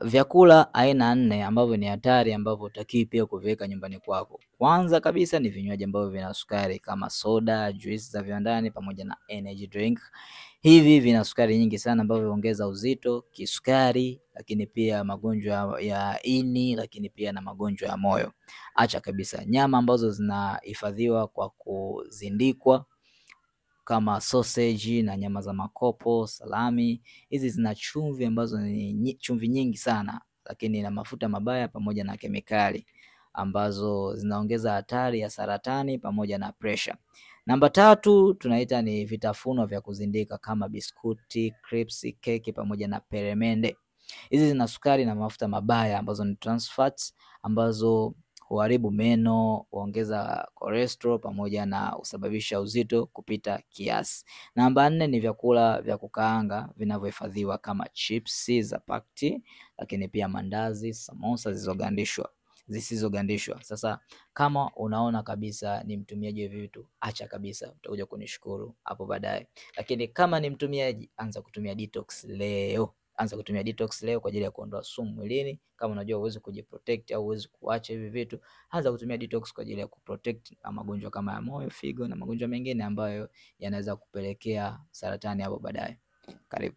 Vyakula aina 4 ambavyo ni hatari ambavyo hutakiwi pia kuviweka nyumbani kwako. Kwanza kabisa ni vinywaji ambavyo vina sukari kama soda, juice za viwandani pamoja na energy drink. Hivi vina sukari nyingi sana ambavyo huongeza uzito, kisukari, lakini pia magonjwa ya ini, lakini pia na magonjwa ya moyo. Acha kabisa. Nyama ambazo zinahifadhiwa kwa kuzindikwa kama sausage na nyama za makopo, salami, hizi zina chumvi ambazo ni chumvi nyingi sana, lakini na mafuta mabaya pamoja na kemikali ambazo zinaongeza hatari ya saratani pamoja na pressure. Namba 3 tunaita ni vitafunwa vya kuzindika kama biskuti, crips, keki pamoja na peremende. Hizi zina sukari na mafuta mabaya ambazo ni trans fats ambazo huharibu meno, huongeza cholesterol pamoja na husababisha uzito kupita kiasi. Namba 4 ni vyakula vya kukaanga vinavyohifadhiwa kama chips za pakti, lakini pia mandazi, samosa zisizogandishwa. Sasa kama unaona kabisa ni mtumiaji wa vitu, acha kabisa, utakuja kunishukuru hapo baadaye. Lakini kama ni mtumiaji, anza kutumia detox leo. Anza kutumia detox leo kwa ajili ya kuondoa sumu mwilini. Kama unajua huwezi kujiprotect au huwezi kuacha hivi vitu, anza kutumia detox kwa ajili ya kuprotect na magonjwa kama ya moyo, figo na magonjwa mengine ambayo yanaweza kupelekea saratani hapo baadaye. Karibu.